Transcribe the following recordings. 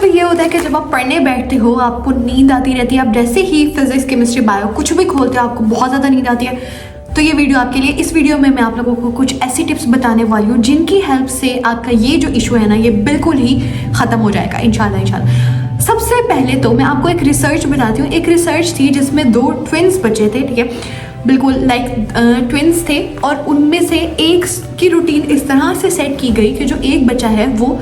तो ये होता है कि जब आप पढ़ने बैठते हो आपको नींद आती रहती है, आप जैसे ही फिजिक्स केमिस्ट्री बायो कुछ भी खोलते हो आपको बहुत ज़्यादा नींद आती है। तो ये वीडियो आपके लिए। इस वीडियो में मैं आप लोगों को कुछ ऐसी टिप्स बताने वाली हूँ जिनकी हेल्प से आपका ये जो इशू है ना ये बिल्कुल ही ख़त्म हो जाएगा इंशाल्लाह। सबसे पहले तो मैं आपको एक रिसर्च बताती हूँ। एक रिसर्च थी जिसमें 2 ट्विन्स बच्चे थे, ठीक है, बिल्कुल लाइक ट्विन्स थे, और उनमें से एक की रूटीन इस तरह से सेट की गई कि जो एक बच्चा है वो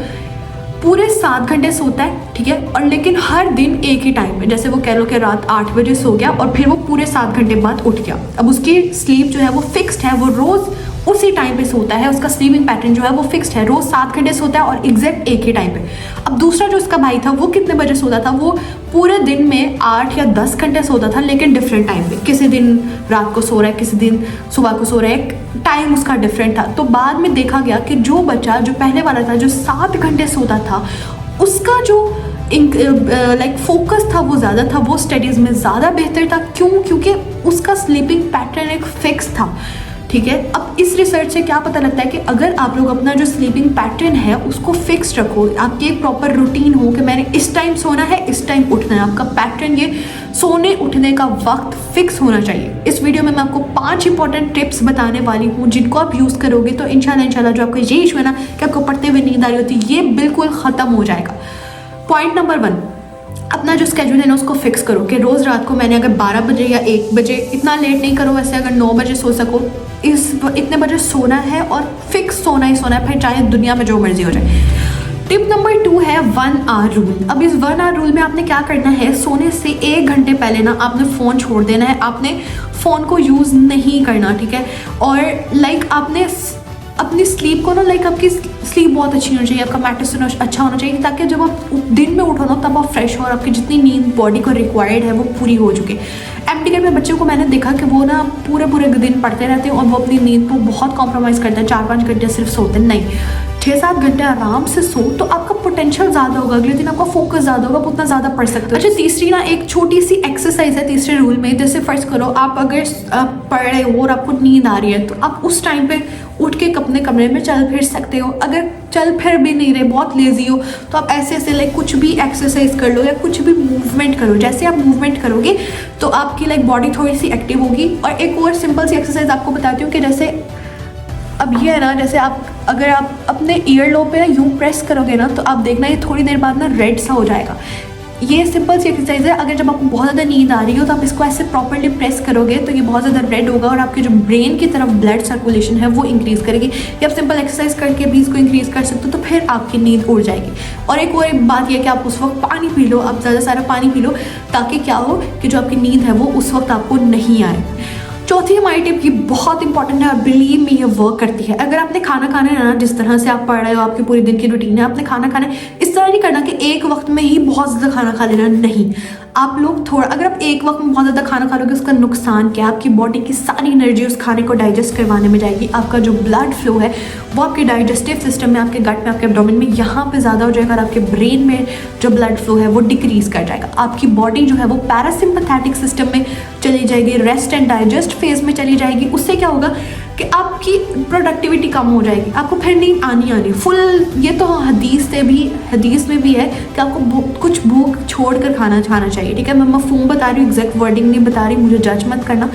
पूरे 7 घंटे सोता है, ठीक है, और लेकिन हर दिन एक ही टाइम पे, जैसे वो कह लो कि रात 8 बजे सो गया और फिर वो पूरे 7 घंटे बाद उठ गया। अब उसकी स्लीप जो है वो फिक्स्ड है, वो रोज़ उसी टाइम पे सोता है, उसका स्लीपिंग पैटर्न जो है वो फिक्स्ड है, रोज़ 7 घंटे सोता है और एग्जैक्ट एक ही टाइम पे। अब दूसरा जो उसका भाई था वो कितने बजे सोता था, वो पूरे दिन में 8 या 10 घंटे सोता था लेकिन डिफरेंट टाइम पे। किसी दिन रात को सो रहा है, किसी दिन सुबह को सो रहा है, टाइम उसका डिफरेंट था। तो बाद में देखा गया कि जो बच्चा जो पहले वाला था जो 7 घंटे सोता था उसका जो लाइक फोकस था वो ज़्यादा था, वो स्टडीज़ में ज़्यादा बेहतर था। क्यों? क्योंकि उसका स्लीपिंग पैटर्न एक फिक्स था, ठीक है। अब इस रिसर्च से क्या पता लगता है कि अगर आप लोग अपना जो स्लीपिंग पैटर्न है उसको फिक्स रखो, आपकी एक प्रॉपर रूटीन हो कि मैंने इस टाइम सोना है, इस टाइम उठना है, आपका पैटर्न ये सोने उठने का वक्त फिक्स होना चाहिए। इस वीडियो में मैं आपको 5 इंपॉर्टेंट टिप्स बताने वाली हूँ जिनको आप यूज़ करोगे तो इंशाल्लाह जो आपका ये इशू है ना कि आपको पढ़ते हुए नींद आ रही होती है ये बिल्कुल ख़त्म हो जाएगा। पॉइंट नंबर 1, अपना जो स्केड्यूल है ना उसको फिक्स करो कि रोज़ रात को मैंने अगर 12 बजे या 1 बजे, इतना लेट नहीं करो, वैसे अगर 9 बजे सो सको, इतने बजे सोना है और फिक्स सोना ही सोना है, फिर चाहे दुनिया में जो मर्जी हो जाए। टिप नंबर 2 है 1 आवर रूल। अब इस 1 आवर रूल में आपने क्या करना है, सोने से 1 घंटे पहले ना आपने फ़ोन छोड़ देना है, आपने फ़ोन को यूज़ नहीं करना, ठीक है। और लाइक आपने अपनी स्लीप को ना, लाइक आपकी स्लीप बहुत अच्छी होनी चाहिए, आपका मैट्रेस अच्छा होना चाहिए ताकि जब आप दिन में उठो ना तब आप फ्रेश हो और आपकी जितनी नींद बॉडी को रिक्वायर्ड है वो पूरी हो चुके। एमडी में बच्चों को मैंने देखा कि वो ना पूरे दिन पढ़ते रहते हैं और वो अपनी नींद को बहुत कॉम्प्रोमाइज़ करते हैं, 4-5 घंटे सिर्फ सोते नहीं, 6-7 घंटे आराम से सो तो आपका पोटेंशियल ज़्यादा होगा, अगले दिन आपका फोकस ज़्यादा होगा, उतना ज़्यादा पढ़ सकते हो। अच्छा, तीसरी ना एक छोटी सी एक्सरसाइज है तीसरे रूल में। जैसे फर्स्ट करो आप अगर पढ़ रहे हो और आपको नींद आ रही है तो आप उस टाइम पे उठ के अपने कमरे में चल फिर सकते हो। अगर चल फिर भी नहीं रहे, बहुत लेजी हो, तो आप ऐसे लाइक कुछ भी एक्सरसाइज कर लो या कुछ भी मूवमेंट करो। जैसे आप मूवमेंट करोगे तो आपकी लाइक बॉडी थोड़ी सी एक्टिव होगी। और एक और सिंपल सी एक्सरसाइज आपको बताती हूँ कि जैसे अब ये है ना, जैसे अगर आप अपने ईयर लोब पे ना यूँ प्रेस करोगे ना तो आप देखना ये थोड़ी देर बाद ना रेड सा हो जाएगा। ये सिंपल सी एक्सरसाइज है। अगर जब आपको बहुत ज़्यादा नींद आ रही हो तो आप इसको ऐसे प्रॉपर्ली प्रेस करोगे तो ये बहुत ज़्यादा रेड होगा और आपके जो ब्रेन की तरफ ब्लड सर्कुलेशन है वो इंक्रीज़ करेगी। ये आप सिंपल एक्सरसाइज करके भी इसको इंक्रीज़ कर सकते हो तो फिर आपकी नींद उड़ जाएगी। और एक और बात यह कि आप उस वक्त पानी पी लो, आप ज़्यादा सारा पानी पी लो ताकि क्या हो कि जो आपकी नींद है वो उस वक्त आपको नहीं आए। चौथी हमारी टिप, ये बहुत इंपॉर्टेंट है और बिलीव मी ये वर्क करती है। अगर आपने खाना खाना है ना, जिस तरह से आप पढ़ रहे हो, आपकी पूरी दिन की रूटीन है, आपने खाना खाना है, इस तरह नहीं करना कि एक वक्त में ही बहुत ज़्यादा खाना खा लेना, नहीं। आप लोग थोड़ा, अगर आप एक वक्त में बहुत ज़्यादा खाना खा लोगे उसका नुकसान क्या है, आपकी बॉडी की सारी एनर्जी उस खाने को डाइजेस्ट करवाने में जाएगी। आपका जो ब्लड फ्लो है वो आपके डाइजेस्टिव सिस्टम में, आपके गट में, आपके एब्डोमेन में यहाँ पे ज़्यादा हो जाएगा और आपके ब्रेन में जो ब्लड फ्लो है वो डिक्रीज़ कर जाएगा। आपकी बॉडी जो है वो पैरासिम्पैथेटिक सिस्टम में चली जाएगी, रेस्ट एंड डाइजेस्ट फेज में चली जाएगी। उससे क्या होगा कि आपकी प्रोडक्टिविटी कम हो जाएगी, आपको फिर नींद आनी फुल। ये तो हदीस में भी है कि आपको कुछ भूख छोड़कर खाना चाहिए, ठीक है। मैं मफ़हूम बता रही हूँ, एग्जैक्ट वर्डिंग नहीं बता रही, मुझे जज मत करना।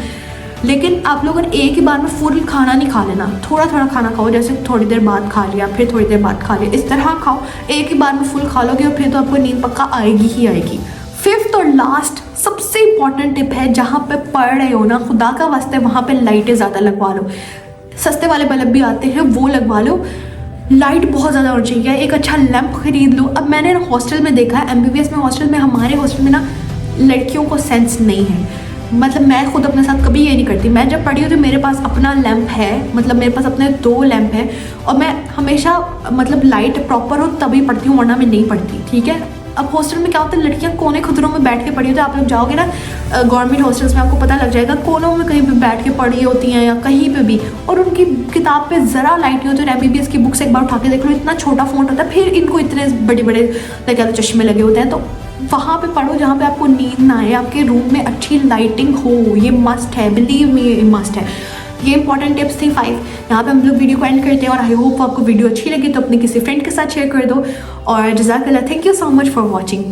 लेकिन आप लोगों ने एक ही बार में फुल खाना नहीं खा लेना, थोड़ा थोड़ा खाना खाओ, जैसे थोड़ी देर बाद खा लिया, फिर थोड़ी देर बाद खा लिया, इस तरह खाओ। एक ही बार में फुल खा लोगे और फिर तो आपको नींद पक्का आएगी ही आएगी। 5th और लास्ट सबसे इंपॉर्टेंट टिप है, जहाँ पे पढ़ रहे हो ना, खुदा का वास्ते वहाँ पे लाइटें ज़्यादा लगवा लो। सस्ते वाले बल्ब भी आते हैं वो लगवा लो, लाइट बहुत ज़्यादा होनी चाहिए, एक अच्छा लैंप खरीद लो। अब मैंने हॉस्टल में देखा है, MBBS में हॉस्टल में, हमारे हॉस्टल में ना लड़कियों को सेंस नहीं है। मतलब मैं खुद अपने साथ कभी ये नहीं करती। मैं जब पढ़ी हूँ तो मेरे पास अपना लैंप है, मतलब मेरे पास अपने 2 लैंप हैं और मैं हमेशा मतलब लाइट प्रॉपर हो तभी पढ़ती हूँ, वरना मैं नहीं पढ़ती, ठीक है। अब हॉस्टल में क्या होता है, लड़कियां कोने खुदरों में बैठ के पढ़ी होती है। आप लोग जाओगे ना गवर्नमेंट हॉस्टल्स में, आपको पता लग जाएगा कोनों में कहीं पे बैठ के पढ़ी होती हैं या कहीं पे भी, और उनकी किताब पे ज़रा लाइट नहीं होती। और MBBS की बुक्स एक बार उठा के देख लो, इतना छोटा फ़ॉन्ट होता है, फिर इनको इतने बड़े बड़े चश्मे लगे होते हैं। तो वहाँ पे पढ़ो जहाँ पे आपको नींद ना आए, आपके रूम में अच्छी लाइटिंग हो, ये मस्ट है, बिलीव मी ये मस्ट है। ये इंपॉर्टेंट टिप्स थी 5। यहाँ पे हम लोग वीडियो को एंड करते हैं और आई होप आपको वीडियो अच्छी लगी तो अपने किसी फ्रेंड के साथ शेयर कर दो। और जज़ाकल्लाह, thank you so much for watching.